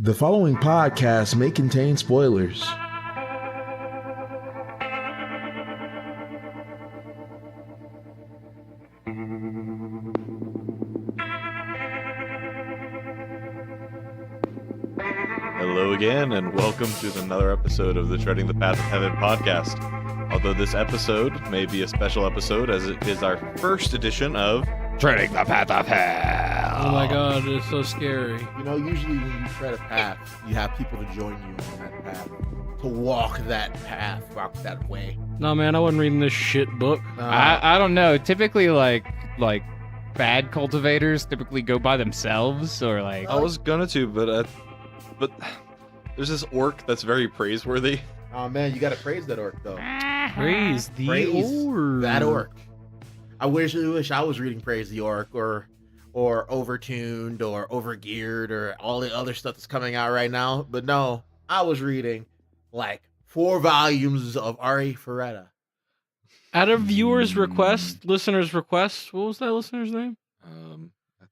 The following podcast may contain spoilers. Hello again, and welcome to another episode of the Treading the Path of Heaven podcast. Although this episode may be a special episode, as it is our first edition of Treading the Path of Hell. Oh my god, it's so scary. You know, usually when you tread a path, you have people to join you on that path. To walk that path, walk that way. No, man, I wasn't reading this shit book. I don't know. Typically, like bad cultivators typically go by themselves, or like. I was gonna to, but there's this orc that's very praiseworthy. Oh man, you gotta praise that orc though. Praise the orc. That orc. I wish I was reading Praise the Orc or Overtuned or Overgeared or all the other stuff that's coming out right now. But no, I was reading like 4 volumes of Arifureta. At a viewer's request, listener's request, what was that listener's name? I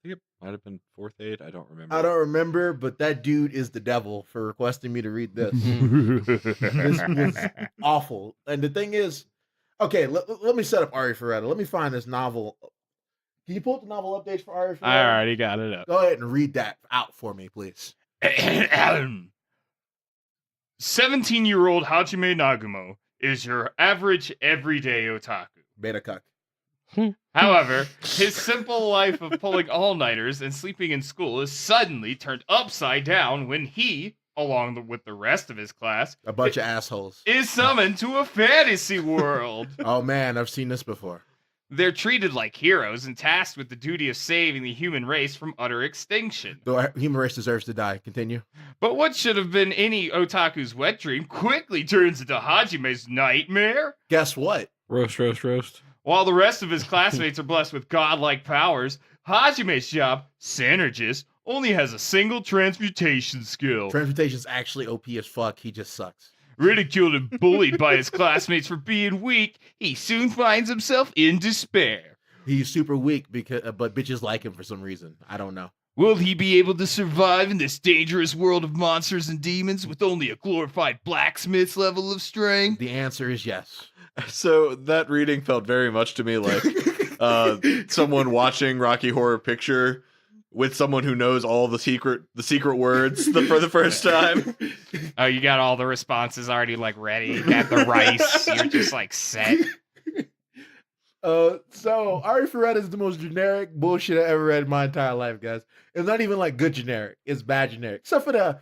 think it might have been Fourth Aid. I don't remember. I don't remember, but that dude is the devil for requesting me to read this. This was awful. And the thing is, okay, let me set up Arifureta. Let me find this novel. Can you pull up the novel updates for Arifureta? I already got it up. Go ahead and read that out for me, please. 17-year-old Hajime Nagumo is your average everyday otaku. Beta cuck. However, his simple life of pulling all-nighters and sleeping in school is suddenly turned upside down when he, along with the rest of his class, A bunch of assholes. is summoned to a fantasy world. Oh man, I've seen this before. They're treated like heroes and tasked with the duty of saving the human race from utter extinction. The human race deserves to die. Continue. But what should have been any otaku's wet dream quickly turns into Hajime's nightmare. Guess what? Roast. While the rest of his classmates are blessed with godlike powers, Hajime's job, Synergist, only has a single transmutation skill. Transmutation's actually OP as fuck. He just sucks. Ridiculed and bullied by his classmates for being weak, he soon finds himself in despair. He's super weak but bitches like him for some reason. I don't know. Will he be able to survive in this dangerous world of monsters and demons with only a glorified blacksmith's level of strength? The answer is yes. So that reading felt very much to me like someone watching Rocky Horror Picture with someone who knows all the secret words for the first time. Oh, you got all the responses already like ready. You got the rice. You're just like set. So Arifureta is the most generic bullshit I ever read in my entire life, guys. It's not even like good generic. It's bad generic. Except for the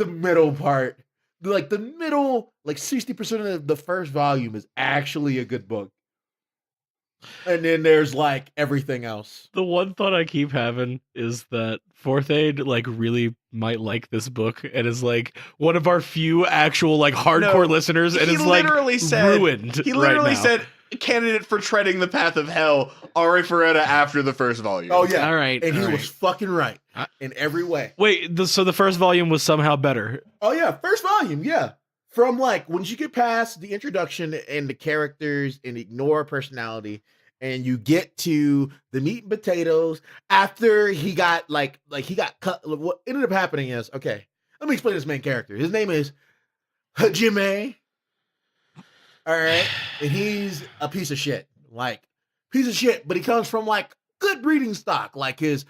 middle part. The middle, 60% of the first volume is actually a good book. And then there's everything else. The one thought I keep having is that Fourth Aid really might like this book and is one of our few actual hardcore listeners and He is literally said, ruined. He literally right now. said, candidate for Treading the Path of Hell, Arifureta after the first volume. Oh yeah. All right. And he all right. was fucking right in every way. Wait, so the first volume was somehow better. Oh yeah, first volume, yeah. From once you get past the introduction and the characters and ignore personality, and you get to the meat and potatoes after he got he got cut. What ended up happening is, okay, let me explain this main character. His name is Hajime. All right, and he's a piece of shit. But he comes from good breeding stock. His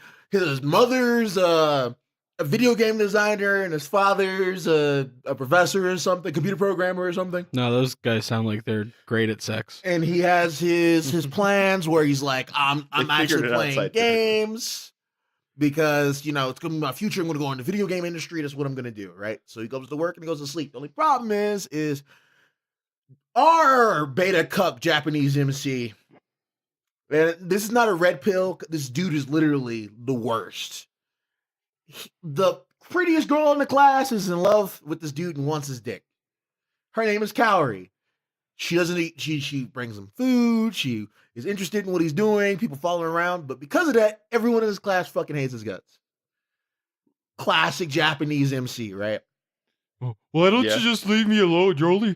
mother's a video game designer and his father's a professor or something, computer programmer or something. No, those guys sound like they're great at sex. And he has his plans where he's I'm actually playing games because it's gonna be my future. I'm gonna go in the video game industry. That's what I'm gonna do, right? So he goes to work and he goes to sleep. The only problem is our beta cup Japanese MC. And this is not a red pill. This dude is literally the worst. The prettiest girl in the class is in love with this dude and wants his dick. Her name is Kaori. She doesn't eat. She brings him food. She is interested in what he's doing. People follow him around. But because of that, everyone in his class fucking hates his guts. Classic Japanese MC, right? Why don't you just leave me alone? You're only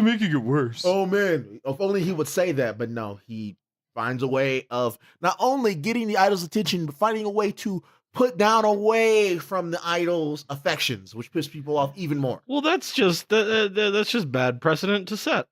making it worse. Oh man, if only he would say that. But no, he finds a way of not only getting the idol's attention, but finding a way to put down away from the idol's affections, which pisses people off even more. Well, that's just bad precedent to set.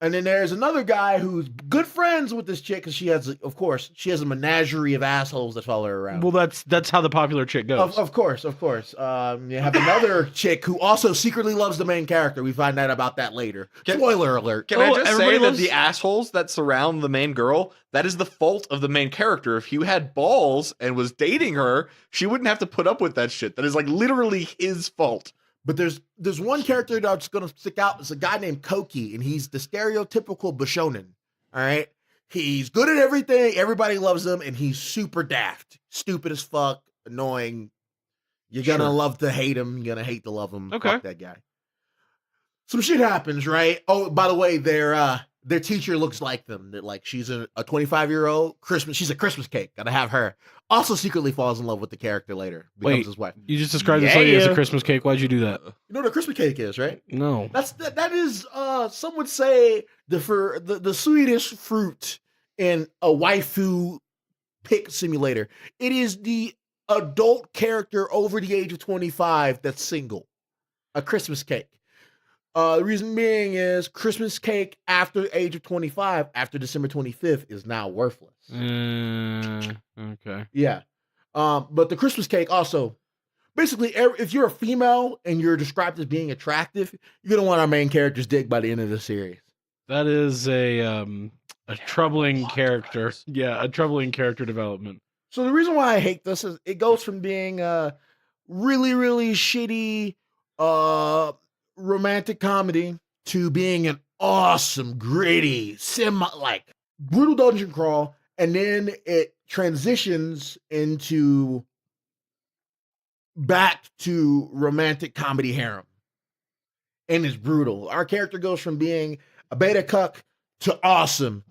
And then there's another guy who's good friends with this chick because she has a menagerie of assholes that follow her around. Well, that's how the popular chick goes. Of course. You have another chick who also secretly loves the main character. We find out about that later. Spoiler alert. Can I just say everybody that loves- the assholes that surround the main girl, that is the fault of the main character. If you had balls and was dating her, she wouldn't have to put up with that shit. That is like literally his fault. But there's one character that's going to stick out. It's a guy named Koki, and he's the stereotypical Bishonen. All right? He's good at everything. Everybody loves him, and he's super daft. Stupid as fuck, annoying. You're going to love to hate him. You're going to hate to love him. Okay. Fuck that guy. Some shit happens, right? Oh, by the way, their teacher looks like them. That like she's a 25-year-old Christmas. She's a Christmas cake. Gotta have her. Also secretly falls in love with the character later. Becomes his wife. You just described this lady as a Christmas cake. Why'd you do that? You know what a Christmas cake is, right? No. That is some would say the sweetest fruit in a waifu pick simulator. It is the adult character over the age of 25 that's single. A Christmas cake. The reason being is Christmas cake after the age of 25, after December 25th, is now worthless. Okay. Yeah. But the Christmas cake also, basically, if you're a female and you're described as being attractive, you're going to want our main character's dick by the end of the series. That is a troubling character. Yeah, a troubling character development. So the reason why I hate this is it goes from being a really, really shitty romantic comedy to being an awesome, gritty, brutal dungeon crawl, and then it transitions into back to romantic comedy harem. And it's brutal. Our character goes from being a beta cuck to awesome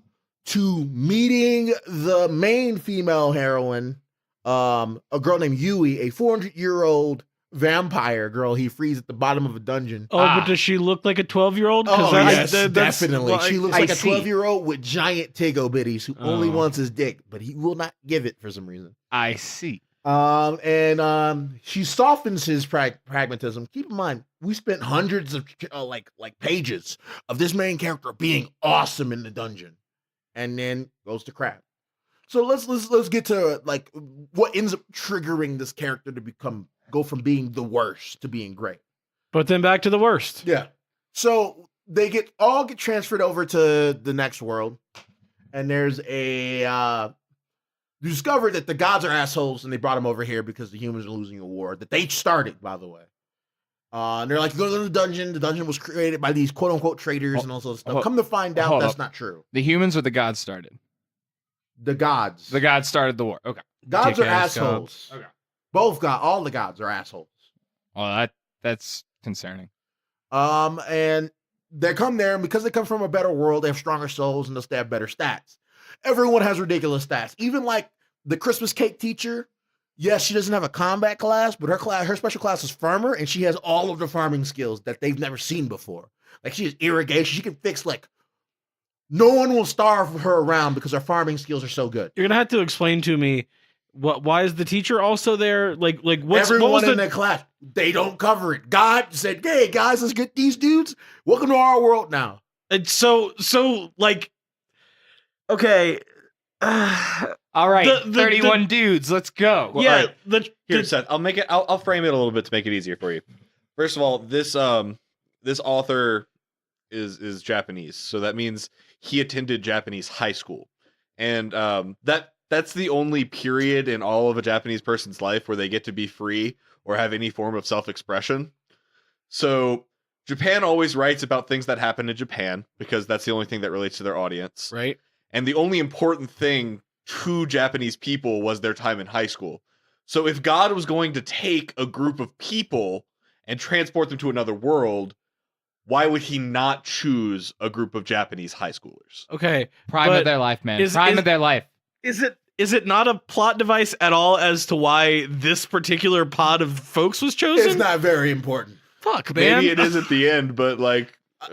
to meeting the main female heroine, a girl named Yui, a 400-year-old vampire girl he frees at the bottom of a dungeon. Oh, but does she look like a 12-year-old? Yes, definitely. She looks like a see. 12-year-old with giant Tigo bitties who only wants his dick, but he will not give it for some reason. I see. She softens his pragmatism. Keep in mind, we spent hundreds of like pages of this main character being awesome in the dungeon, and then goes to crap. So let's get to like what ends up triggering this character to go from being the worst to being great. But then back to the worst. Yeah. So they get transferred over to the next world, and there's you discover that the gods are assholes, and they brought them over here because the humans are losing a war that they started, by the way. And they're like, go to the dungeon. The dungeon was created by these quote unquote traitors and all sorts of stuff. Come to find out, that's not true. The humans or the gods started? The gods. The gods started the war. Okay. Gods are Kick-ass assholes. Okay. All the gods are assholes. Oh, that's concerning. And they come there, and because they come from a better world, they have stronger souls, and thus they have better stats. Everyone has ridiculous stats. Even like the Christmas cake teacher. Yes, she doesn't have a combat class, but her special class is farmer, and she has all of the farming skills that they've never seen before. Like she has irrigation. She can fix no one will starve her around because her farming skills are so good. You're gonna have to explain to me why is the teacher also there? What's Everyone in the class, they don't cover it. God said, "Hey guys, let's get these dudes. Welcome to our world now." And so okay. All right, The- 31 dudes. Let's go. Well, yeah, all right. Here, Seth, I'll frame it a little bit to make it easier for you. First of all, this author is Japanese, so that means he attended Japanese high school, and that's the only period in all of a Japanese person's life where they get to be free or have any form of self-expression. So Japan always writes about things that happen in Japan because that's the only thing that relates to their audience, right? and the only important thing to Japanese people was their time in high school. So if God was going to take a group of people and transport them to another world, why would he not choose a group of Japanese high schoolers? Okay, Prime but of their life, man. is- Prime is- of their life. Is it not a plot device at all as to why this particular pod of folks was chosen? It's not very important. Fuck, man. Maybe it is at the end, but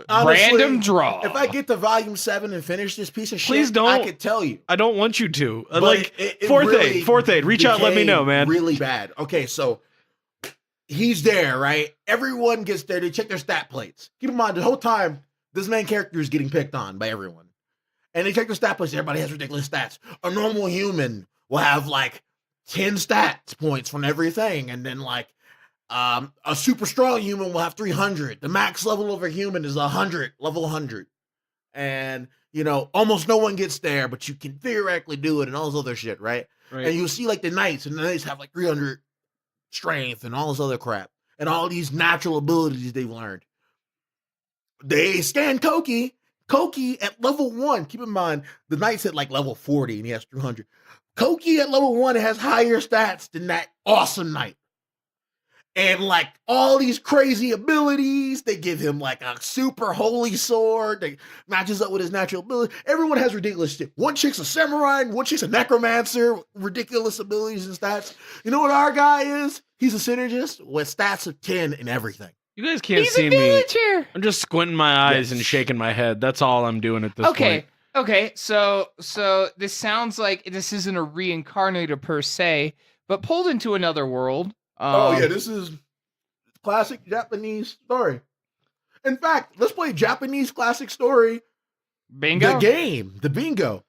Honestly, Random draw. If I get to volume 7 and finish this piece of shit, Please don't. I could tell you. I don't want you to. But Like it fourth really aid. Reach out, let me know, became man. Really bad. Okay, so he's there, right? Everyone gets there. They check their stat plates. Keep in mind, the whole time, this main character is getting picked on by everyone. And they check their stat plates. Everybody has ridiculous stats. A normal human will have like 10 stats points from everything. And then like a super strong human will have 300. The max level of a human is 100, level 100. And, you know, almost no one gets there, but you can theoretically do it and all this other shit, right? And you'll see like the knights, and the knights have like 300 strength and all this other crap. And all these natural abilities they've learned. They scan Koki. Koki at level 1, keep in mind, the knight's at like level 40 and he has 300. Koki at level 1 has higher stats than that awesome knight. And like all these crazy abilities, they give him like a super holy sword that matches up with his natural ability. Everyone has ridiculous shit. One chick's a samurai, one chick's a necromancer, ridiculous abilities and stats. You know what our guy is? He's a synergist with stats of 10 and everything. You guys can't He's see a me. villager. I'm just squinting my eyes and shaking my head. That's all I'm doing at this point. Okay, so this sounds like this isn't a reincarnator per se, but pulled into another world. This is classic Japanese story. In fact, let's play Japanese classic story. Bingo. The game, the bingo.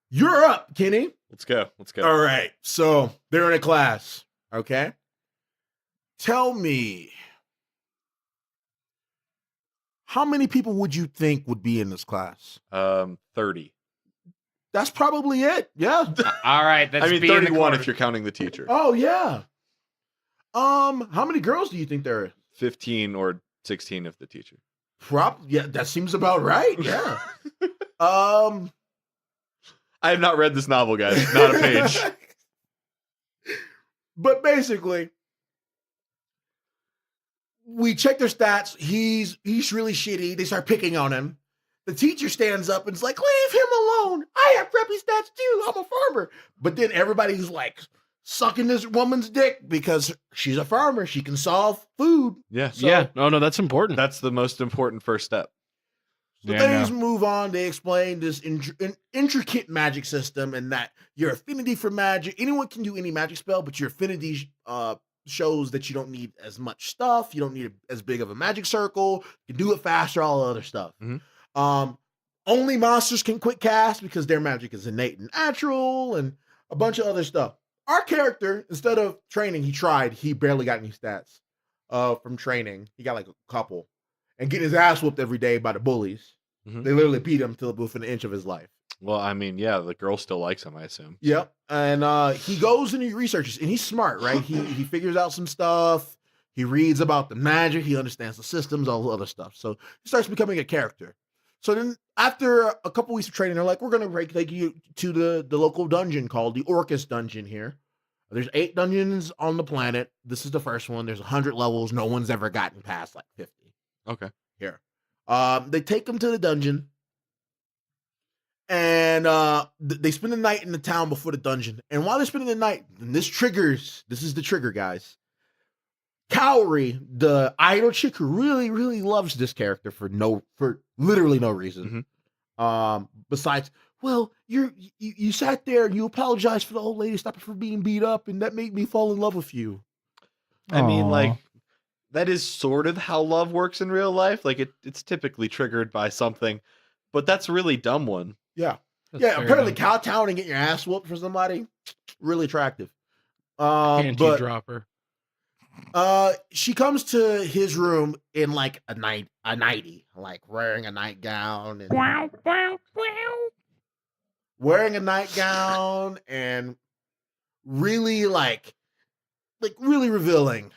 You're up, Kenny. Let's go. All right. So they're in a class. Okay. Tell me, how many people would you think would be in this class? 30. That's probably it. Yeah. All right, that's I mean, 31 if you're counting the teacher. Oh yeah. How many girls do you think there are? 15 or 16 if the teacher. Yeah, that seems about right. Yeah. I have not read this novel, guys. Not a page. But basically, we check their stats. He's really shitty. They start picking on him. The teacher stands up and is like, leave him alone. I have crappy stats too. I'm a farmer. But then everybody's like sucking this woman's dick because she's a farmer. She can solve food. Yeah. So, Yeah. Oh, no, that's important. That's the most important first step. So things move on. They explain this intricate magic system and that your affinity for magic, anyone can do any magic spell, but your affinity shows that you don't need as much stuff. You don't need as big of a magic circle. You can do it faster, all the other stuff. Mm-hmm. Only monsters can quick cast because their magic is innate and natural and a bunch of other stuff. Our character, instead of training, he barely got any stats from training. He got like a couple. And getting his ass whooped every day by the bullies. Mhm. They literally beat him till within an inch of his life. Well, I mean, yeah, the girl still likes him, I assume. Yep. And he goes and he researches, and he's smart, right? He figures out some stuff. He reads about the magic. He understands the systems, all the other stuff. So he starts becoming a character. So then after a couple weeks of training, they're like, we're going to take you to the local dungeon called the Orcus dungeon here. There's 8 dungeons on the planet. This is the first one. There's 100 levels. No one's ever gotten past like 50. Okay. Here. They take him to the dungeon. And they spend the night in the town before the dungeon. And while they're spending the night, and this is the trigger, guys. Kaori, the idol chick who really, really loves this character for literally no reason. Mm-hmm. Besides, well, you sat there and you apologized for the old lady stopping from being beat up, and that made me fall in love with you. I mean, like, that is sort of how love works in real life. Like, it's typically triggered by something, but that's a really dumb one. Yeah. That's Yeah, fair apparently enough. Cowtown and getting your ass whooped for somebody, really attractive. Panty But dropper. she comes to his room in like a nightie, like wearing a nightgown and really like really revealing.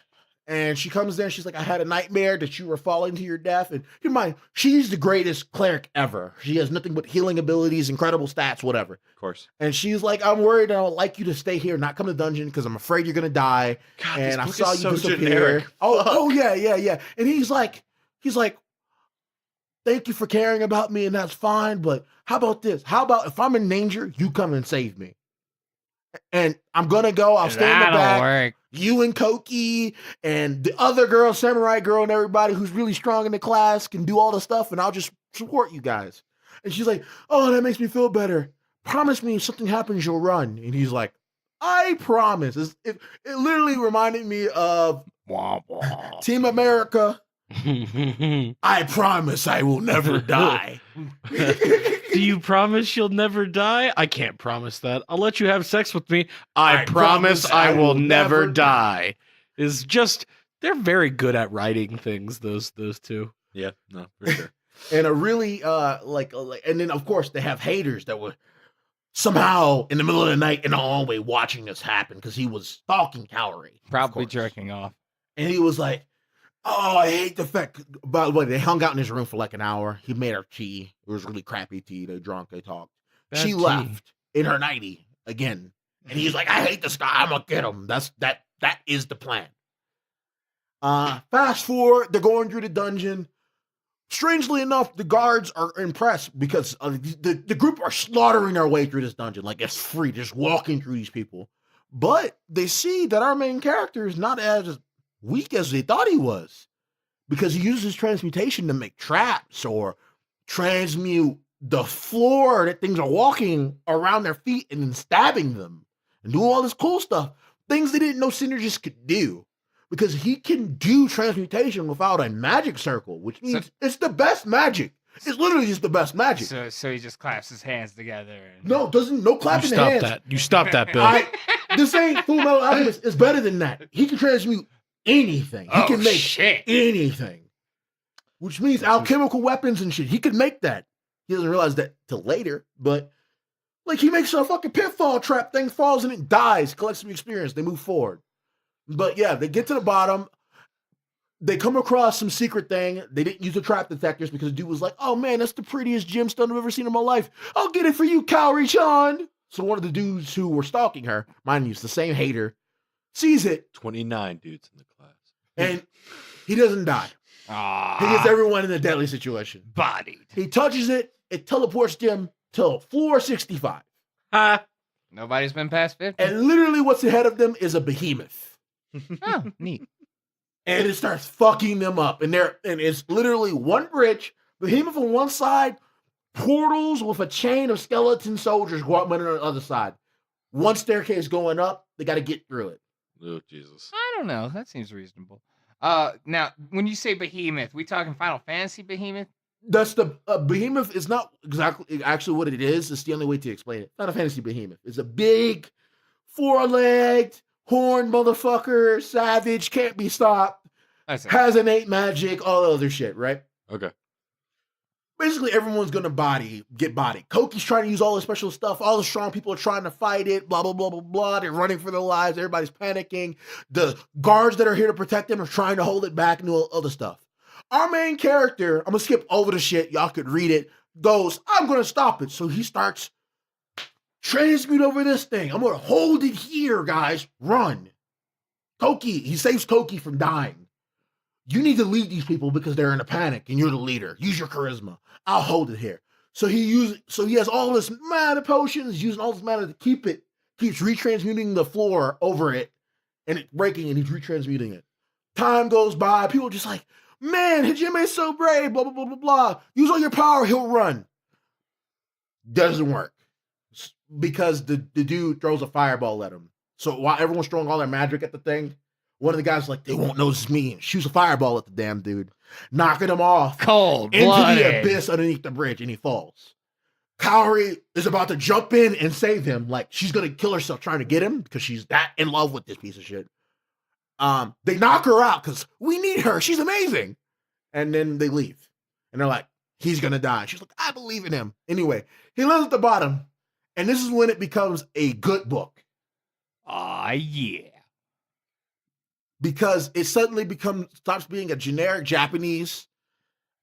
And she comes there and she's like, I had a nightmare that you were falling to your death. And keep in mind, she's the greatest cleric ever. She has nothing but healing abilities, incredible stats, whatever. Of course. And she's like, I'm worried, and I would like you to stay here, not come to the dungeon, because I'm afraid you're gonna die. God, And this I book saw is you so disappear. generic. Oh yeah. And he's like, thank you for caring about me, and that's fine. But how about this? How about if I'm in danger, you come and save me? And I'm gonna go. I'll stay in the That'll back. work. you and Koki and the other girl, Samurai Girl, and everybody who's really strong in the class can do all the stuff, and I'll just support you guys. And she's like, oh, that makes me feel better. Promise me if something happens, you'll run. And he's like, I promise. It literally reminded me of Team America. I promise I will never die. Do you promise you'll never die? I can't promise that. I'll let you have sex with me. I promise I will never die. Is just, they're very good at writing things, those two. Yeah, no, for sure. And a really and then of course they have haters that were somehow in the middle of the night in the hallway watching this happen because he was stalking Kaori. Probably jerking off. And he was like, oh, I hate the fact. By the way, they hung out in his room for like an hour. He made her tea. It was really crappy tea. They drunk, they talked. She tea. left in her nightie again. And he's like, I hate this guy. I'm gonna get him. That is the plan. Fast forward, they're going through the dungeon. Strangely enough, the guards are impressed because the group are slaughtering their way through this dungeon. Like it's free, just walking through these people. But they see that our main character is not as weak as they thought he was, because he uses transmutation to make traps or transmute the floor that things are walking around their feet and then stabbing them and doing all this cool stuff. Things they didn't know synergists could do. Because he can do transmutation without a magic circle, which means it's the best magic. It's literally just the best magic. So he just claps his hands together. And... No clapping the hands. You stop that, Bill. This ain't Full Metal Alchemist. It's better than that. He can transmute anything. He can make anything. Which means alchemical weapons and shit. He could make that. He doesn't realize that till later, but like he makes a fucking pitfall trap, thing falls and it dies, collects some experience, they move forward. But yeah, they get to the bottom. They come across some secret thing. They didn't use the trap detectors because the dude was like, oh man, that's the prettiest gemstone I've ever seen in my life. I'll get it for you, Kaori-chan. So one of the dudes who were stalking her, mind you, it's the same hater, sees it. 29 dudes in the class. And he doesn't die. He gets everyone in a deadly situation. Bodied. He touches it. It teleports them to floor 65. Nobody's been past 50. And literally what's ahead of them is a behemoth. Oh, neat. And it starts fucking them up. And it's literally one bridge, behemoth on one side, portals with a chain of skeleton soldiers go up on the other side. One staircase going up, they got to get through it. Oh, Jesus. I don't know. That seems reasonable. Now, when you say behemoth, we talking Final Fantasy behemoth? That's the behemoth is not exactly actually what it is. It's the only way to explain it. Not a fantasy behemoth. It's a big, four-legged, horn motherfucker, savage, can't be stopped, has innate magic, all other shit, right? Okay. Basically, everyone's gonna get bodied. Koki's trying to use all the special stuff. All the strong people are trying to fight it, blah, blah, blah, blah, blah. They're running for their lives. Everybody's panicking. The guards that are here to protect them are trying to hold it back and do other stuff. Our main character, I'm gonna skip over the shit, y'all could read it, goes, I'm gonna stop it. So he starts transmute over this thing. I'm gonna hold it here, guys. Run. Koki, he saves Koki from dying. You need to lead these people because they're in a panic and you're the leader. Use your charisma. I'll hold it here. So he has all this mana potions, using all this mana to keeps retransmuting the floor over it, and it's breaking and he's retransmuting it. Time goes by, people are just like, man, Hajime's so brave, blah, blah, blah, blah, blah. Use all your power, he'll run. Doesn't work. Because the dude throws a fireball at him. So while everyone's throwing all their magic at the thing, one of the guys is like, they won't notice me, and shoots a fireball at the damn dude, knocking him off Cold into blooded. the abyss underneath the bridge, and he falls. Kaori is about to jump in and save him, like she's gonna kill herself trying to get him because she's that in love with this piece of shit. They knock her out because we need her, she's amazing. And then they leave. And they're like, he's gonna die. She's like, I believe in him. Anyway, he lands at the bottom. And this is when it becomes a good book. Yeah. Because it suddenly stops being a generic Japanese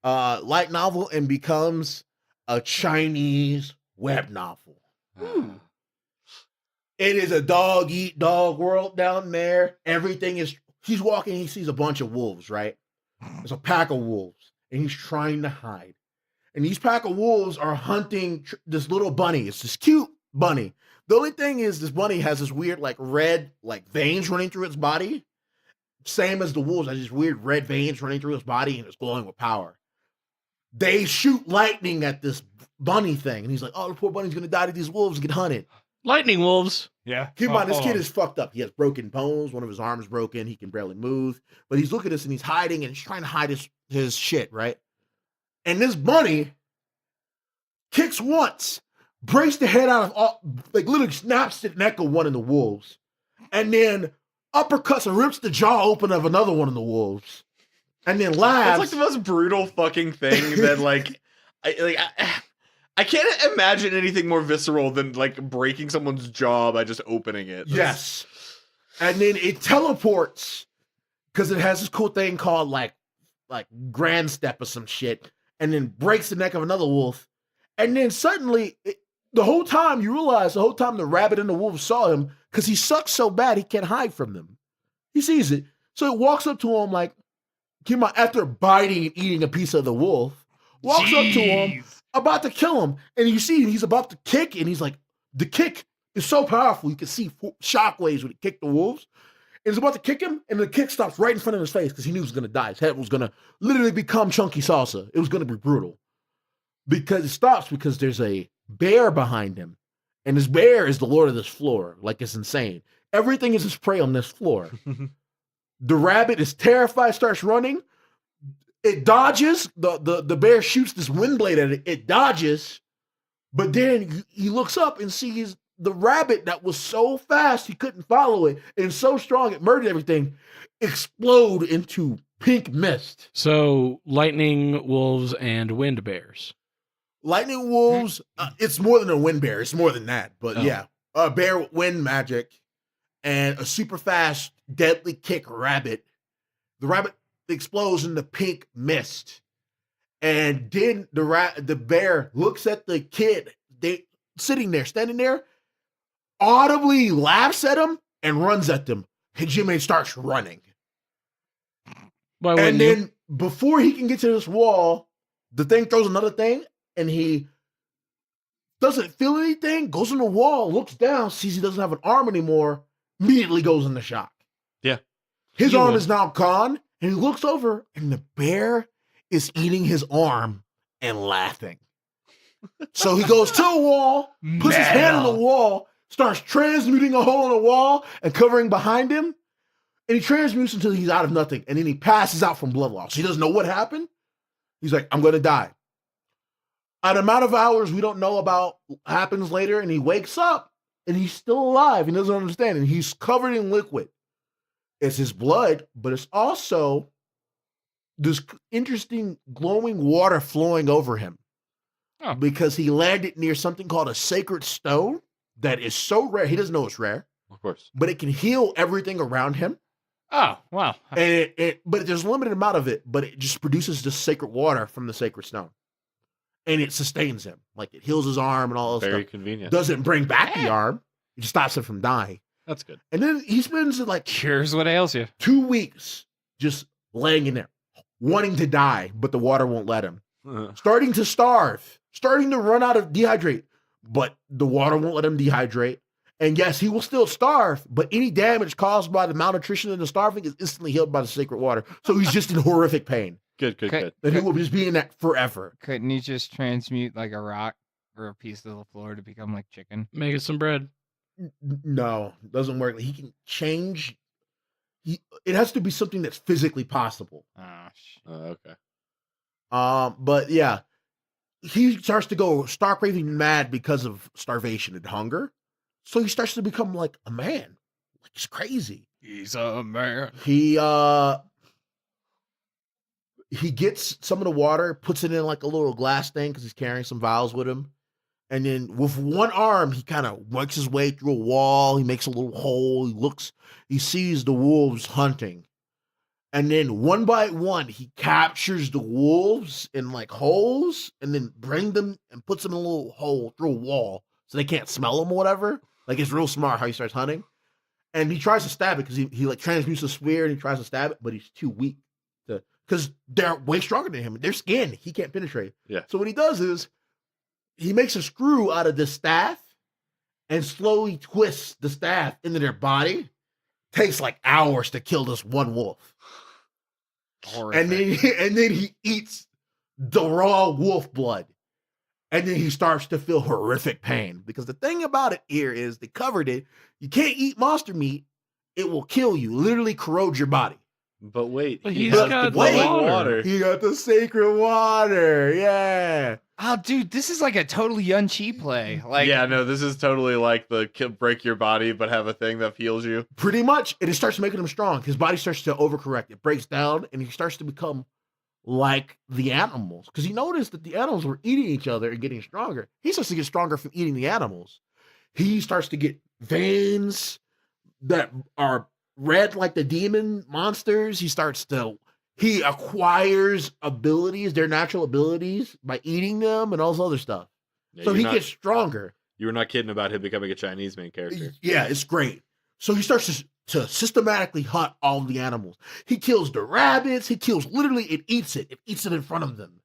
light novel and becomes a Chinese web novel. It is a dog-eat-dog world down there. He's walking, he sees a bunch of wolves, right? There's a pack of wolves, and he's trying to hide. And these pack of wolves are hunting this little bunny. It's this cute bunny The only thing is this bunny has this weird like red like veins running through its body. Same as the wolves, has these weird red veins running through its body and it's glowing with power. They shoot lightning at this bunny thing, and he's like, "Oh, the poor bunny's gonna die to these wolves and get hunted." Lightning wolves. Yeah. Keep in mind, this hold kid on. is fucked up. He has broken bones. One of his arms broken. He can barely move. But he's looking at this and he's hiding and he's trying to hide his shit, right? And this bunny kicks once, breaks the head out of all, like literally snaps the neck of one of the wolves, and then uppercuts and rips the jaw open of another one of the wolves, and then laughs. That's like the most brutal fucking thing that I can't imagine anything more visceral than like breaking someone's jaw by just opening it. Yes. And then it teleports because it has this cool thing called like grand step or some shit, and then breaks the neck of another wolf. And then suddenly, the whole time the rabbit and the wolf saw him because he sucks so bad he can't hide from them. He sees it. So it walks up to him like, after biting and eating a piece of the wolf, walks up to him, about to kill him. And you see he's about to kick, and he's like, the kick is so powerful. You can see shockwaves when he kicked the wolves. And he's about to kick him, and the kick stops right in front of his face because he knew he was going to die. His head was going to literally become chunky salsa. It was going to be brutal. Because it stops because there's a bear behind him. And this bear is the lord of this floor. Like, it's insane. Everything is his prey on this floor. The rabbit is terrified, starts running. It dodges. The bear shoots this wind blade at it. It dodges. But then he looks up and sees the rabbit that was so fast he couldn't follow it and so strong it murdered everything explode into pink mist. So lightning wolves and wind bears. Lightning wolves, it's more than a wind bear. It's more than that. But yeah, a bear with wind magic and a super fast, deadly kick rabbit. The rabbit explodes into pink mist. And then the bear looks at the kid standing there, audibly laughs at him and runs at them. And Jimmy starts running. And then before he can get to this wall, the thing throws another thing. And he doesn't feel anything, goes on the wall, looks down, sees he doesn't have an arm anymore, immediately goes into shock. Yeah. His arm is now gone, and he looks over, and the bear is eating his arm and laughing. So he goes to a wall, puts his hand on the wall, starts transmuting a hole in the wall and covering behind him, and he transmutes until he's out of nothing, and then he passes out from blood loss. He doesn't know what happened. He's like, I'm going to die. An amount of hours we don't know about happens later, and he wakes up, and he's still alive. He doesn't understand, and he's covered in liquid. It's his blood, but it's also this interesting glowing water flowing over him. Oh. Because he landed near something called a sacred stone that is so rare. He doesn't know it's rare. Of course. But it can heal everything around him. Oh, wow. And but there's a limited amount of it, but it just produces this sacred water from the sacred stone. And it sustains him. Like, it heals his arm and all this Very stuff. convenient. Doesn't bring back the arm. It just stops him from dying. That's good. And then he spends like Cures what ails you. 2 weeks just laying in there, wanting to die, but the water won't let him. Starting to starve, starting to run out of dehydrate, but the water won't let him dehydrate. And yes, he will still starve, but any damage caused by the malnutrition and the starving is instantly healed by the sacred water. So he's just in horrific pain. Good. And he will just be in that forever. Couldn't you just transmute like a rock or a piece of the floor to become like chicken? Make it some bread. No, doesn't work. He can change. It has to be something that's physically possible. Okay. But yeah, he starts to go stark raving mad because of starvation and hunger. So he starts to become like a man. Like, he's crazy. He's a man. He gets some of the water, puts it in like a little glass thing because he's carrying some vials with him. And then with one arm, he kind of works his way through a wall. He makes a little hole. He sees the wolves hunting. And then one by one, he captures the wolves in like holes and then bring them and puts them in a little hole through a wall so they can't smell them or whatever. Like, it's real smart how he starts hunting. And he tries to stab it because he like transmutes a spear and he tries to stab it, but he's too weak because they're way stronger than him. Their skin, he can't penetrate. Yeah. So what he does is he makes a screw out of this staff and slowly twists the staff into their body. Takes like hours to kill this one wolf. And then he eats the raw wolf blood. And then he starts to feel horrific pain. Because the thing about it here is they covered it. You can't eat monster meat. It will kill you, literally corrode your body. But wait, But he he's has got the the glowing water. He got the sacred water. Yeah. Oh, dude, this is like a totally uncheap play. Like, yeah, no, this is totally like the break your body, but have a thing that heals you. Pretty much. And it starts making him strong. His body starts to overcorrect. It breaks down and he starts to become like the animals. Because he noticed that the animals were eating each other and getting stronger. He starts to get stronger from eating the animals. He starts to get veins that are red like the demon monsters. He acquires abilities, their natural abilities, by eating them and all this other stuff. Yeah, So he gets stronger. You were not kidding about him becoming a Chinese main character. Yeah, it's great. So he starts to systematically hunt all the animals. He kills the rabbits. He kills, literally, it eats it. It eats it in front of them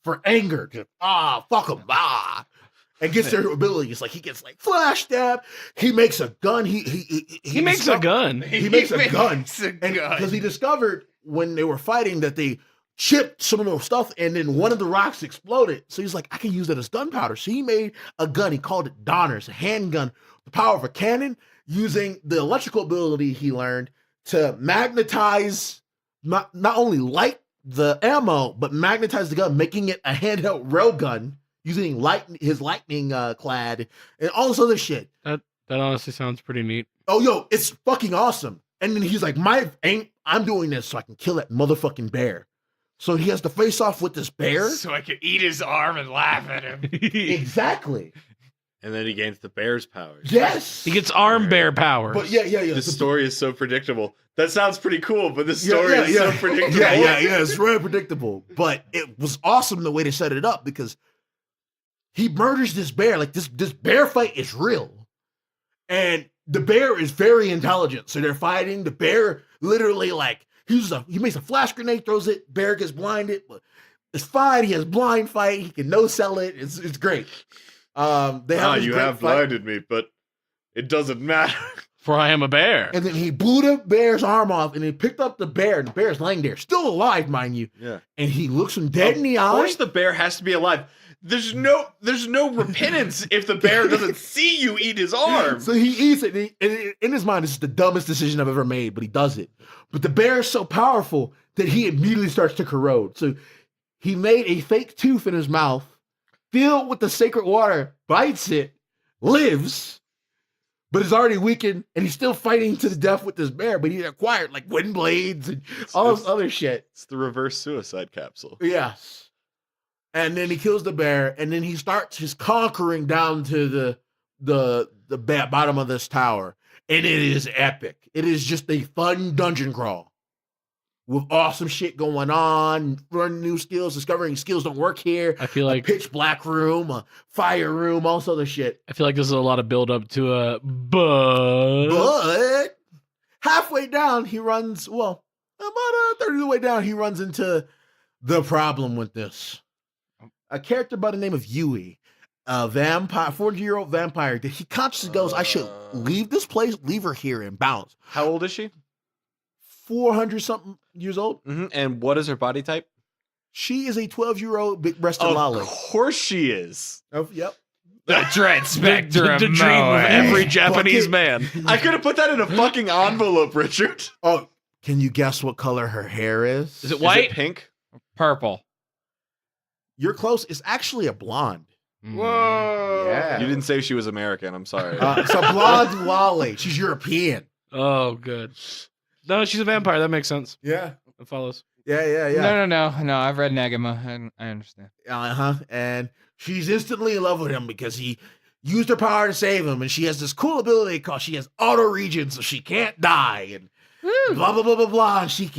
for anger. Just, fuck them. And gets their abilities. Like, he gets, like, flash stab. He makes a gun. He makes a gun. He makes a gun. And Because he discovered when they were fighting that they chipped some of the stuff and then one of the rocks exploded. So he's like, I can use that as gunpowder. So he made a gun. He called it Donner's, a handgun, the power of a cannon, using the electrical ability he learned to magnetize, not only light the ammo, but magnetize the gun, making it a handheld railgun using his lightning clad and all this other shit. That honestly sounds pretty neat. Oh, yo, it's fucking awesome. And then he's like, I'm doing this so I can kill that motherfucking bear. So he has to face off with this bear. So I could eat his arm and laugh at him. Exactly. And then he gains the bear's powers. Yes. He gets arm bear powers. But yeah. This story is so predictable. That sounds pretty cool, but this story is so predictable. Yeah. It's very predictable. But it was awesome the way they set it up because he murders this bear. Like this bear fight is real. And the bear is very intelligent. So they're fighting. The bear literally he makes a flash grenade, throws it, bear gets blinded, but it's fine. He has blind fight. He can no-sell it. It's great. You have blinded me, but it doesn't matter. For I am a bear. And then he blew the bear's arm off and he picked up the bear, and the bear's laying there, still alive, mind you. Yeah. And he looks him dead in the eye. Of course the bear has to be alive. There's no repentance if the bear doesn't see you eat his arm. So he eats it, and in his mind, this is the dumbest decision I've ever made, but he does it. But the bear is so powerful that he immediately starts to corrode. So he made a fake tooth in his mouth, filled with the sacred water, bites it, lives, but is already weakened, and he's still fighting to the death with this bear, but he acquired like wind blades and all this other shit. It's the reverse suicide capsule. Yes. And then he kills the bear, and then he starts his conquering down to the bottom of this tower. And it is epic. It is just a fun dungeon crawl with awesome shit going on, learning new skills, discovering skills don't work here. I feel A like pitch black room, a fire room, all this other shit. this is a lot of build up to a But halfway down, he runs, about a third of the way down, he runs into the problem with this. A character by the name of Yui, a vampire, 40-year-old vampire, that he consciously goes, I should leave this place, leave her here and bounce. How old is she? 400-something years old. Mm-hmm. And what is her body type? She is a 12-year-old big-breasted Of loli. course she is. Oh, yep. The dread spectrum. the dream of every Moe. Japanese Bucket. man. I could have put that in a fucking envelope, Richard. Oh, can you guess what color her hair is? Is it white? Pink? Purple. You're close. It's actually a blonde. Whoa. Yeah. You didn't say she was American. I'm sorry. It's a blonde loli. She's European. Oh, good. No, she's a vampire. That makes sense. Yeah. That follows. Yeah. No. I've read Negama. I understand. And she's instantly in love with him because he used her power to save him, and she has this cool ability called she has auto regen, so she can't die, and blah blah blah blah blah. And she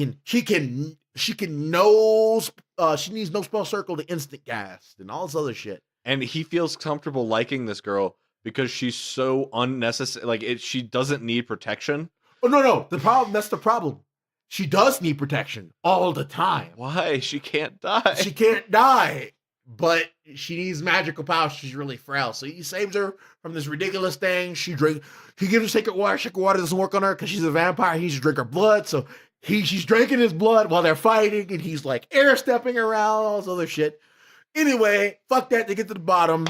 needs no spell circle to instant cast and all this other shit. And he feels comfortable liking this girl because she's so unnecessary. She doesn't need protection. Oh no, that's the problem. She does need protection all the time. Why? She can't die. She can't die but she needs magical powers. She's really frail. So he saves her from this ridiculous thing. He gives her sacred water. Sacred water doesn't work on her because she's a vampire. He needs to drink her blood. So she's drinking his blood while they're fighting, and he's like air stepping around, all this other shit. Anyway, fuck that. They get to the bottom.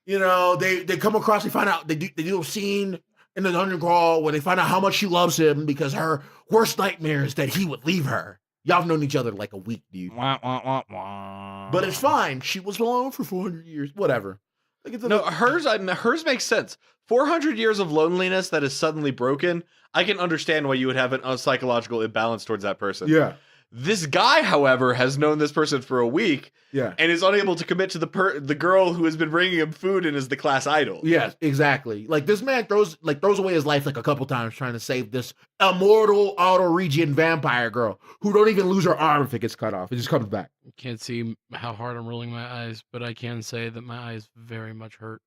You know, they come across, they find out, they do a scene in the dungeon crawl where they find out how much she loves him because her worst nightmare is that he would leave her. Y'all have known each other like a week, dude. Wah, wah, wah, wah. But it's fine. She was alone for 400 years. Whatever. No, hers makes sense. 400 years of loneliness that is suddenly broken. I can understand why you would have a psychological imbalance towards that person. Yeah. This guy, however, has known this person for a week. Yeah. And is unable to commit to the girl who has been bringing him food and is the class idol. Yes, exactly. Like this man throws away his life like a couple times trying to save this immortal auto-regen vampire girl who don't even lose her arm if it gets cut off. It just comes back. Can't see how hard I'm rolling my eyes, but I can say that my eyes very much hurt.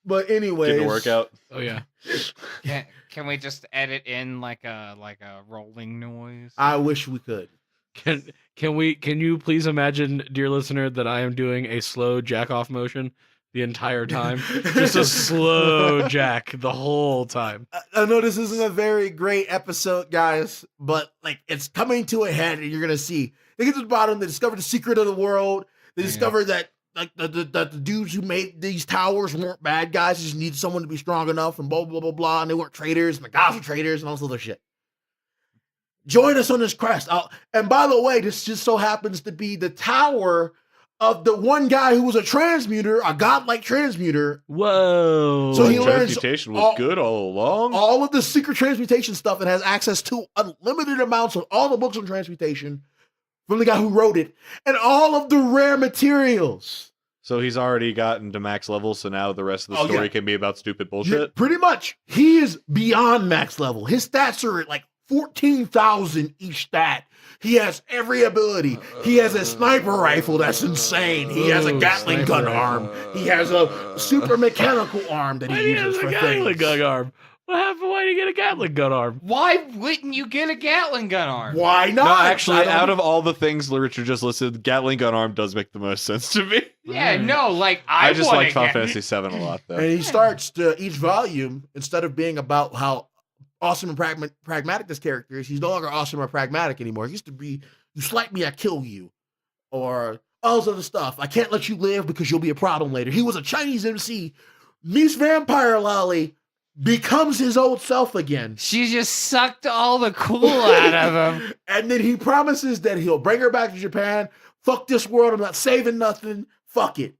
But anyway, Getting a workout. Oh yeah. Can we just edit in like a rolling noise? I wish we could. Can you please imagine, dear listener, that I am doing a slow jack off motion the entire time? Just a slow jack the whole time. I know this isn't a very great episode, guys, but like it's coming to a head, and you're gonna see. They get to the bottom. They discover the secret of the world. They discover that like the dudes who made these towers weren't bad guys. They just needed someone to be strong enough, and blah blah blah blah. And they weren't traitors, and the guys were traitors, and all this other shit. Join us on this quest. And by the way, this just so happens to be the tower of the one guy who was a transmuter, a godlike transmuter. Whoa. So he learns Transmutation was good all along. all of the secret transmutation stuff and has access to unlimited amounts of all the books on transmutation from the guy who wrote it and all of the rare materials. So he's already gotten to max level, so now the rest of the story can be about stupid bullshit? Yeah, pretty much. He is beyond max level. His stats are at like 14,000 each stat. He has every ability. He has a sniper rifle that's insane. He has a Gatling gun arm. He has a super mechanical arm that he uses for Gatling things. gun arm. What happened? Why did you get a Gatling gun arm? Why wouldn't you get a Gatling gun arm? Why not? No, actually, I don't- out of all the things Richard just listed, Gatling gun arm does make the most sense to me. Yeah, no, like I just like Final Gat- Fantasy VII a lot, though. And he starts to each volume, instead of being about how awesome and pragmatic this character is, he's no longer awesome or pragmatic anymore. He used to be, you slight me, I kill you. Or all this other stuff. I can't let you live because you'll be a problem later. He was a Chinese MC, meets Vampire Loli, becomes his old self again. She just sucked all the cool out of him. And then he promises that he'll bring her back to Japan. Fuck this world, I'm not saving nothing. Fuck it.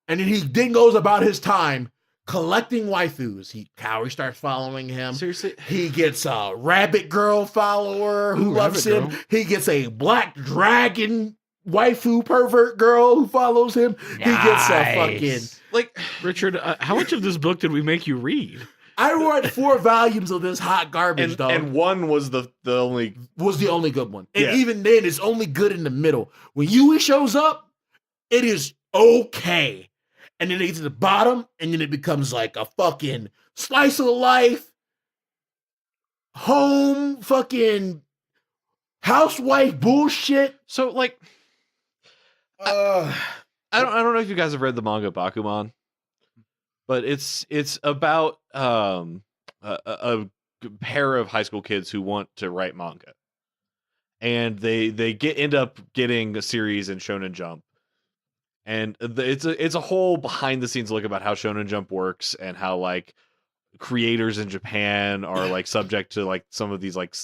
And then he goes about his time collecting waifus. Kaori starts following him. Seriously? He gets a rabbit girl follower who loves rabbit him. girl. He gets a black dragon waifu pervert girl who follows him. He gets a fucking... Like, Richard, how much of this book did we make you read? I read 4 volumes of this hot garbage, though. and one was the only... Was the only good one. And Yeah. even then, it's only good in the middle. When Yui shows up, it is okay. And then they get to the bottom, and then it becomes like a fucking slice of life, home, fucking housewife bullshit. So, like, I don't know if you guys have read the manga Bakuman, but it's about a pair of high school kids who want to write manga, and they end up getting a series in Shonen Jump, and it's a whole behind the scenes look about how Shonen Jump works and how like creators in Japan are like subject to like some of these like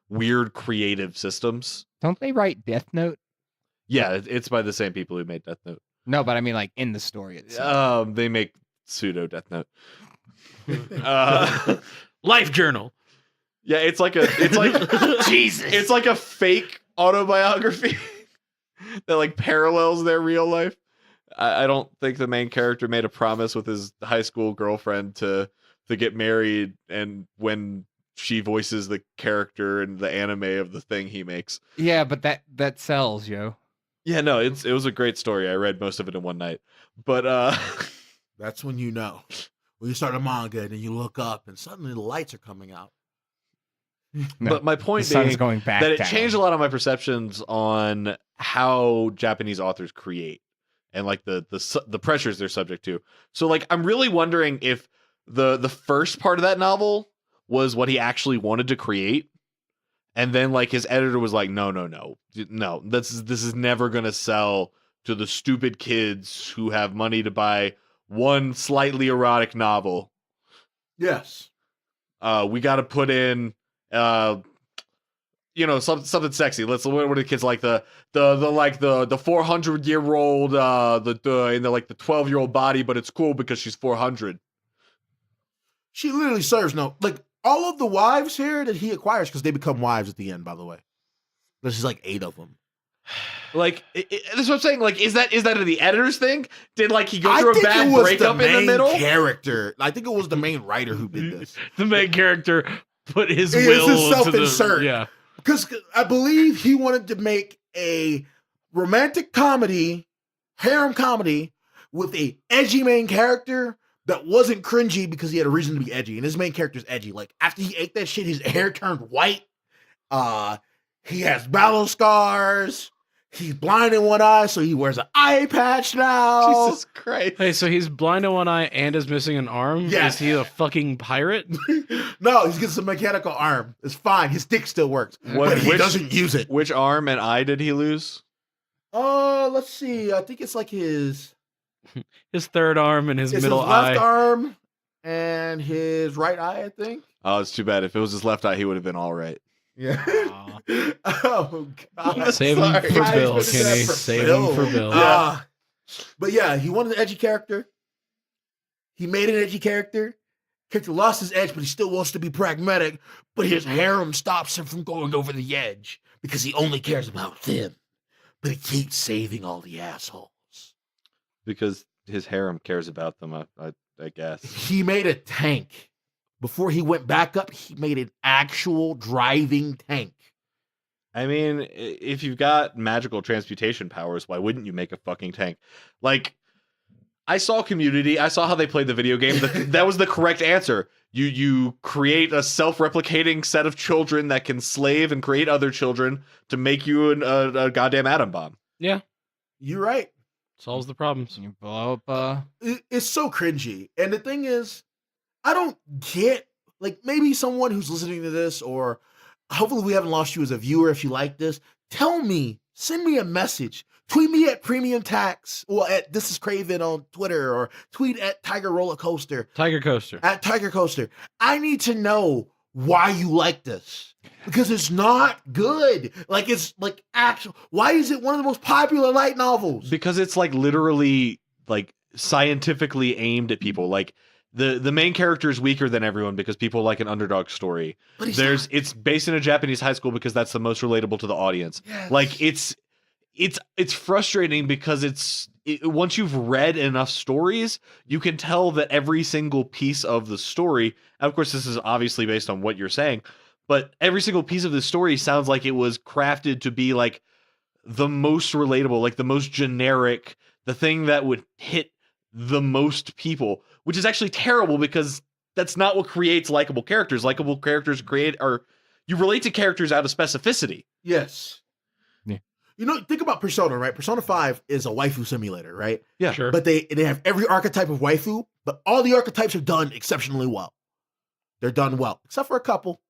weird creative systems. Don't they write Death Note? Yeah, it's by the same people who made Death Note. No, but I mean like in the story itself. They make pseudo Death Note. Life journal. Yeah, it's like Jesus. it's like a fake autobiography that like parallels their real life. I don't think the main character made a promise with his high school girlfriend to get married, and when she voices the character in the anime of the thing he makes. Yeah, but that sells, yo. Yeah, no, it was a great story. I read most of it in one night. But That's when you know. When you start a manga and then you look up and suddenly the lights are coming out. No, but my the point sun's being going back that it down. changed a lot of my perceptions on how Japanese authors create. and like the pressures they're subject to. So like I'm really wondering if the first part of that novel was what he actually wanted to create, and then like his editor was like, no, this is never gonna sell to the stupid kids who have money to buy one slightly erotic novel. Yes. We got to put in something sexy. What are the kids like the 400-year-old in the 12-year-old body, but it's cool because she's 400. She literally serves all of the wives here that he acquires, because they become wives at the end, by the way. There's just 8 of them. Like that's what I'm saying. Like, is that the editor's thing? Did he go through a bad breakup in the middle? Character. I think it was the main writer who did this. The main character put his will his into self-insert. Yeah. Because I believe he wanted to make a romantic comedy, harem comedy, with a edgy main character that wasn't cringy because he had a reason to be edgy. And his main character's edgy. Like, after he ate that shit, his hair turned white. He has battle scars. He's blind in one eye, so he wears an eye patch now. Jesus Christ. Hey, so he's blind in one eye and is missing an arm? Yes. Is he a fucking pirate? No, he's getting some mechanical arm. It's fine. His stick still works, but he doesn't use it. Which arm and eye did he lose? Let's see. I think it's his third arm and his middle his left eye. arm and his right eye, I think. Oh, it's too bad. If it was his left eye, he would have been all right. Yeah. Aw. Oh God. Save him Sorry. for Guys, Bill, put that Kenny. for Save Bill. him for Bill. But yeah, he wanted an edgy character. He made an edgy character. Character lost his edge, but he still wants to be pragmatic. But his harem stops him from going over the edge because he only cares about them. But he keeps saving all the assholes. Because his harem cares about them, I guess. He made a tank. Before he went back up, he made an actual driving tank. I mean, if you've got magical transmutation powers, why wouldn't you make a fucking tank? Like, I saw Community. I saw how they played the video game. That was the correct answer. You create a self-replicating set of children that can slave and create other children to make you a goddamn atom bomb. Yeah. You're right. Solves the problems. You blow up. It's so cringy. And the thing is, I don't get, maybe someone who's listening to this, or hopefully we haven't lost you as a viewer if you like this, tell me, send me a message. Tweet me at Premium Tax, or at This Is Craven on Twitter, or tweet at Tiger Rollercoaster. Tiger Coaster. At Tiger Coaster. I need to know why you like this. Because it's not good. It's actual. Why is it one of the most popular light novels? Because it's literally scientifically aimed at people. The main character is weaker than everyone because people like an underdog story. But It's based in a Japanese high school because that's the most relatable to the audience. Yes. It's frustrating because once you've read enough stories, you can tell that every single piece of the story, and of course this is obviously based on what you're saying, but every single piece of the story sounds like it was crafted to be the most relatable, the most generic, the thing that would hit the most people, which is actually terrible because that's not what creates likable characters. Likable characters you relate to characters out of specificity. Yes. Yeah. Think about Persona, right? Persona 5 is a waifu simulator, right? Yeah. Sure. But they have every archetype of waifu, but all the archetypes are done exceptionally well. They're done well, except for a couple.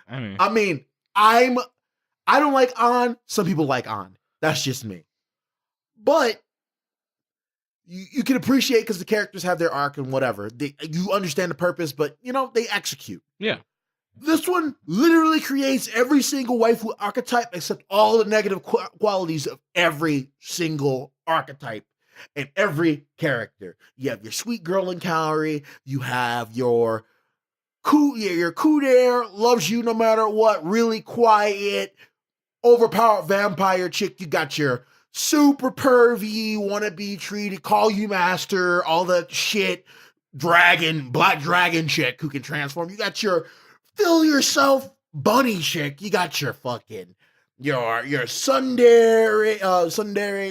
I mean, I don't like An. Some people like An. That's just me. But you can appreciate because the characters have their arc and whatever. You understand the purpose, but they execute. Yeah. This one literally creates every single waifu archetype except all the negative qualities of every single archetype and every character. You have your sweet girl in Kaori. You have your Kudere, loves you no matter what, really quiet, overpowered vampire chick. You got your super pervy, wanna be treated, call you master, all that shit, black dragon chick who can transform. You got your feel yourself bunny chick. You got your fucking your tsundere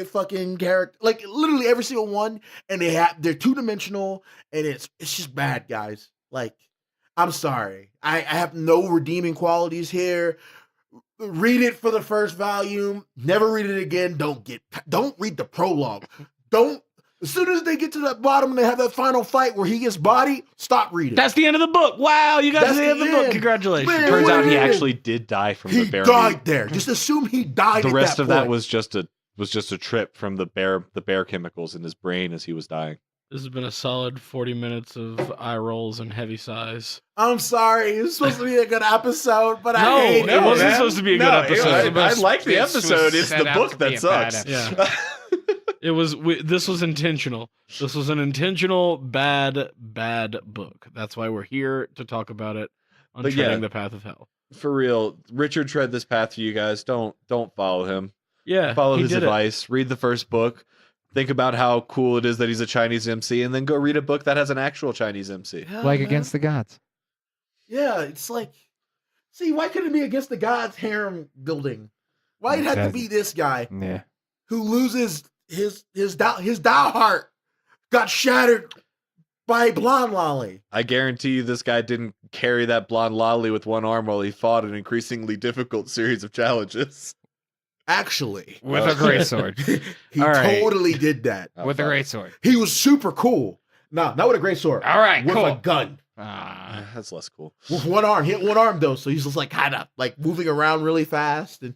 fucking character. Literally every single one, and they're two-dimensional, and it's just bad, guys. I'm sorry. I have no redeeming qualities here. Read it for the first volume. Never read it again. Don't read the prologue. don't. As soon as they get to that bottom and they have that final fight where he gets bodied, stop reading. That's the end of the book. Wow, you got That's to the end of the the book. end. Congratulations. Man, Turns what out he it is. actually did die from He the bear died meat. there. Just assume he died. The at rest that of that point. was just a trip from the bear chemicals in his brain as he was dying. This has been a solid 40 minutes of eye rolls and heavy sighs. I'm sorry. It was supposed to be a good episode, but No, I hate it wasn't man. supposed to be a good episode. I like the This was episode. It's set the out book to be that a bad sucks. Yeah. It was. This was intentional. This was an intentional bad book. That's why we're here to talk about it on But yeah. Treading the Path of Hell. For real, Richard tread this path for you guys. Don't follow him. Yeah, Follow he his did it. advice. Read the first book. Think about how cool it is that he's a Chinese MC, and then go read a book that has an actual Chinese MC. Yeah, Like man. Against the Gods. Yeah, it's like, see, why couldn't it be against the gods harem building? Why it had to be this guy Yeah. who loses his Dao heart got shattered by blonde lolly. I guarantee you this guy didn't carry that blonde lolly with one arm while he fought an increasingly difficult series of challenges. Actually, With a great sword. he All right. totally did that. With a great sword. He was super cool. No, not with a great sword. All right, with cool. a gun. Ah. That's less cool. With one arm. He had one arm though, so he's just like kind of like moving around really fast. And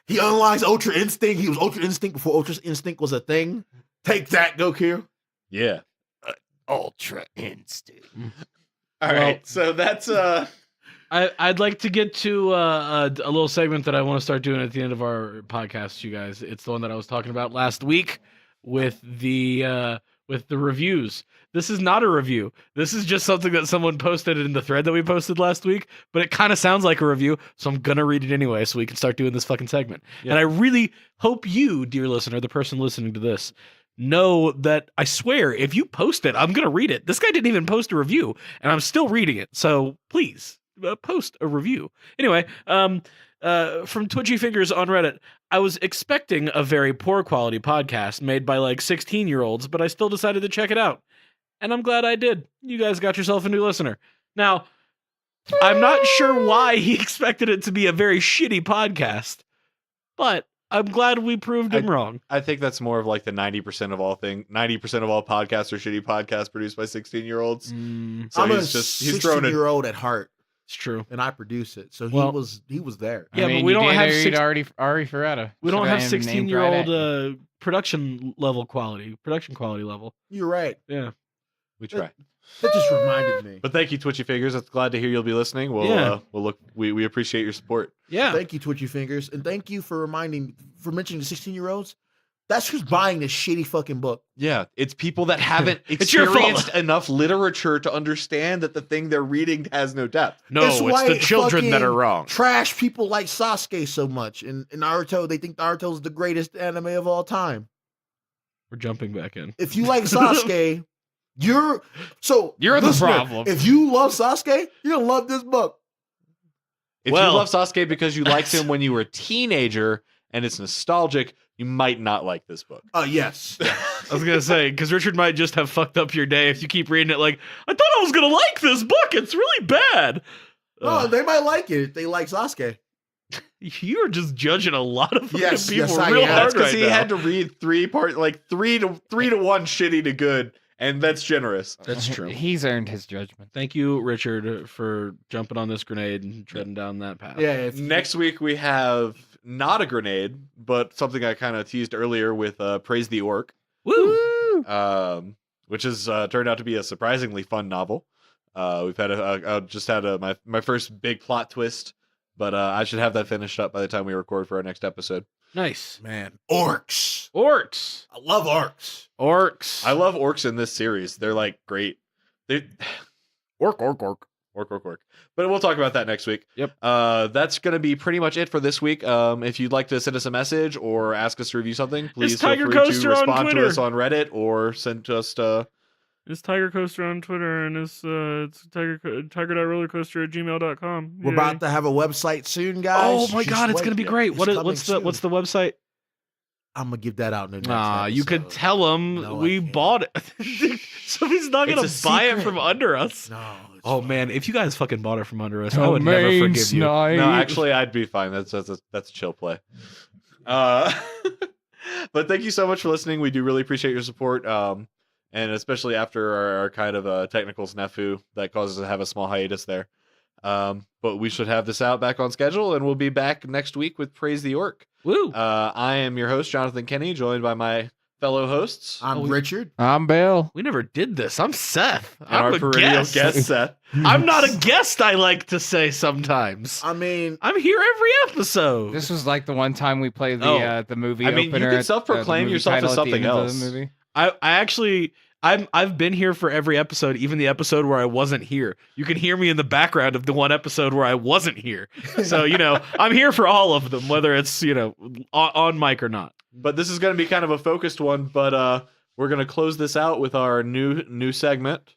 he unlocks Ultra Instinct. He was Ultra Instinct before Ultra Instinct was a thing. Take that, Goku. Yeah. Ultra Instinct. All right. So that's I'd like to get to a little segment that I want to start doing at the end of our podcast, you guys. It's the one that I was talking about last week with the reviews. This is not a review. This is just something that someone posted in the thread that we posted last week, but it kind of sounds like a review, so I'm gonna read it anyway so we can start doing this fucking segment. Yeah. And I really hope you, dear listener, the person listening to this, know that I swear if you post it, I'm gonna read it. This guy didn't even post a review, and I'm still reading it. So please post a review. Anyway, from Twitchy Fingers on Reddit, I was expecting a very poor quality podcast made by like 16-year-olds, but I still decided to check it out. And I'm glad I did. You guys got yourself a new listener. Now, I'm not sure why he expected it to be a very shitty podcast, but I'm glad we proved him wrong. I think that's more of like the 90% of all podcasts are shitty podcasts produced by 16-year-olds. So I'm a he's thrown it. 16-year-old at heart, It's true. and I produce it. So Well- he was there. Yeah, I mean, but we you don't did have read Arifureta. We don't Should've have named 16-year-old right production quality level. You're right. Yeah. We try. That just reminded me. But thank you, Twitchy Fingers. It's glad to hear you'll be listening. Yeah. We'll look. We appreciate your support. Yeah. Thank you, Twitchy Fingers, and thank you for mentioning the 16-year-olds. That's who's buying this shitty fucking book. Yeah, it's people that haven't It's your fault. experienced enough literature to understand that the thing they're reading has no depth. No, It's it's why the children that fucking are wrong. Trash people like Sasuke so much, and Naruto. They think Naruto's the greatest anime of all time. We're jumping back in. If you like Sasuke, you're You're the problem. If you love Sasuke, you're gonna love this book. If Well- you love Sasuke because you liked him when you were a teenager and it's nostalgic, you might not like this book. Yes. I was gonna say, because Richard might just have fucked up your day if you keep reading it like, I thought I was gonna like this book. It's really bad. Oh, they might like it if they like Sasuke. You are just judging a lot of fucking Yes, people yes, I real am. hard That's because right he now. had to read three to 1 shitty to good, and that's generous. That's true. He's earned his judgment. Thank you, Richard, for jumping on this grenade and treading down that path. Yeah. If, Next week we have not a grenade, but something I kind of teased earlier with Praise the Orc, Woo! which has turned out to be a surprisingly fun novel. We've had my first big plot twist, but I should have that finished up by the time we record for our next episode. Nice. man, orcs. Orcs. I love orcs. Orcs. I love orcs in this series. They're like great. They orc. But we'll talk about that next week. Yep. That's going to be pretty much it for this week. If you'd like to send us a message or ask us to review something, please feel Tiger free Coaster to on respond to Twitter. us on Reddit or send us It's Tiger Coaster on Twitter, and it's tiger.rollercoaster@gmail.com. We're about to have a website soon, guys. Oh my Just god, it's wait. gonna be great. It's What's coming the website? I'm gonna give that out in the next You could episode. tell them No, I we can't. bought it. Somebody's not gonna It's a buy it secret. from under us. No. it's Oh fine. man, if you guys fucking bought it from under us, I would never forgive you. No, actually, I'd be fine. That's chill play. But thank you so much for listening. We do really appreciate your support. And especially after our kind of technical snafu that causes us to have a small hiatus there. But we should have this out back on schedule, and we'll be back next week with Praise the Orc. Woo! I am your host, Jonathan Kenny, joined by my fellow hosts. I'm Richard. I'm Bill. We never did this. I'm Seth. And I'm our a perennial guest. guest, Seth. I'm not a guest, I like to say sometimes. I mean, I'm here every episode. This was like the one time we played the movie. I mean, you opener could at- self-proclaim the movie yourself as title at the something end of else. the movie. I actually I've been here for every episode, even the episode where I wasn't here. You can hear me in the background of the one episode where I wasn't here. So, I'm here for all of them, whether it's, on mic or not. But this is going to be kind of a focused one, but we're going to close this out with our new segment.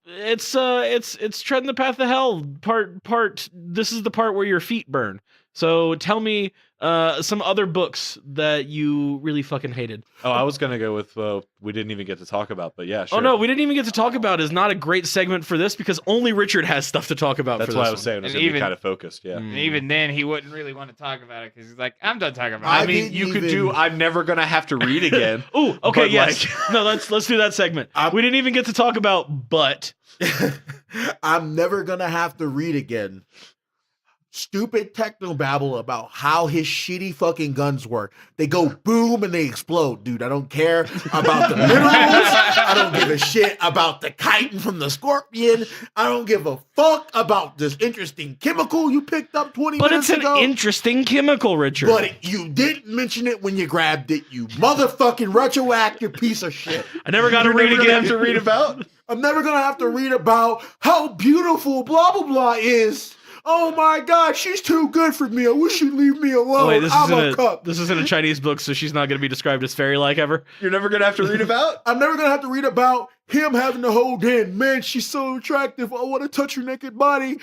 It's treading the path of hell part. This is the part where your feet burn. So tell me some other books that you really fucking hated. Oh, I was going to go with we didn't even get to talk about, but yeah, sure. Oh no, we didn't even get to talk about is not a great segment for this because only Richard has stuff to talk about. That's for why this I was one. saying it was And going to be even- kind of focused, yeah. And even then, he wouldn't really want to talk about it because he's like, I'm done talking about I it. I mean, didn't you could even- do I'm never going to have to read again. Oh, okay, But, yes. like- No, let's do that segment. We didn't even get to talk about but. I'm never gonna have to read again. Stupid techno babble about how his shitty fucking guns work. They go boom and they explode, dude. I don't care about the minerals. I don't give a shit about the chitin from the scorpion. I don't give a fuck about this interesting chemical you picked up 20 But minutes it's an ago. interesting chemical, Richard. But you didn't mention it when you grabbed it, you motherfucking retroactive piece of shit. I never got to You're read never gonna again. have to read about. I'm never gonna have to read about how beautiful blah blah blah is. Oh my god, she's too good for me. I wish she'd leave me alone. Oh, wait, this I'm isn't a Chinese book, so she's not going to be described as fairy-like ever. You're never going to have to read about? I'm never gonna have to read about him having to hold in. Man, she's so attractive. I want to touch her naked body,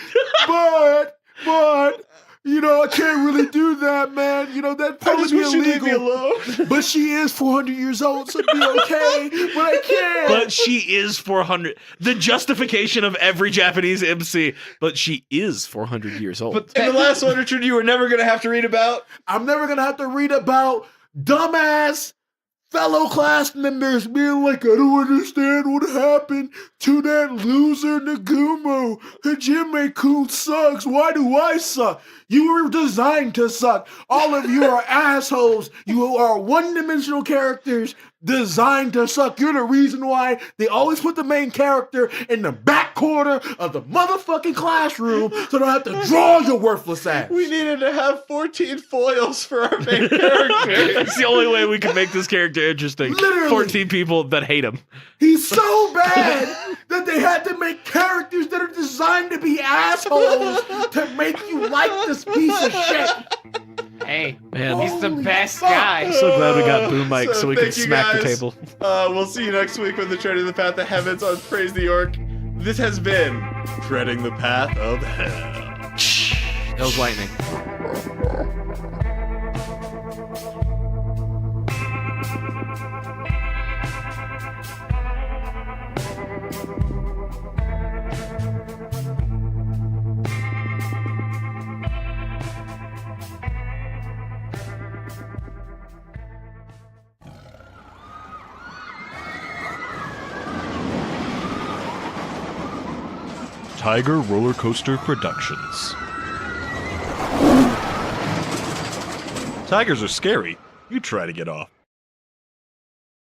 but I can't really do that, man. That'd probably be illegal. alone. But she is 400 years old, so it'd be okay. But I can't. But she is 400. The justification of every Japanese MC. But she is 400 years old. And the last one, Richard, you were never going to have to read about. I'm never gonna have to read about dumbass fellow class members being like, I don't understand what happened to that loser Nagumo. Hajime-kun sucks. Why do I suck? You were designed to suck. All of you are assholes. You are one-dimensional characters designed to suck. You're the reason why they always put the main character in the back corner of the motherfucking classroom so they don't have to draw your worthless ass. We needed to have 14 foils for our main character. It's the only way we can make this character interesting. Literally. 14 people that hate him. He's so bad that they had to make characters that are designed to be assholes to make you like this piece of shit. Hey, Man. he's the Holy best fuck. guy. I'm so glad we got boom mics so we can thank you, smack the guys. table. We'll see you next week with the Treading the Path of Heavens on Praise the Orc. This has been Treading the Path of Hell. That was lightning. Tiger Rollercoaster Productions. Tigers are scary. You try to get off.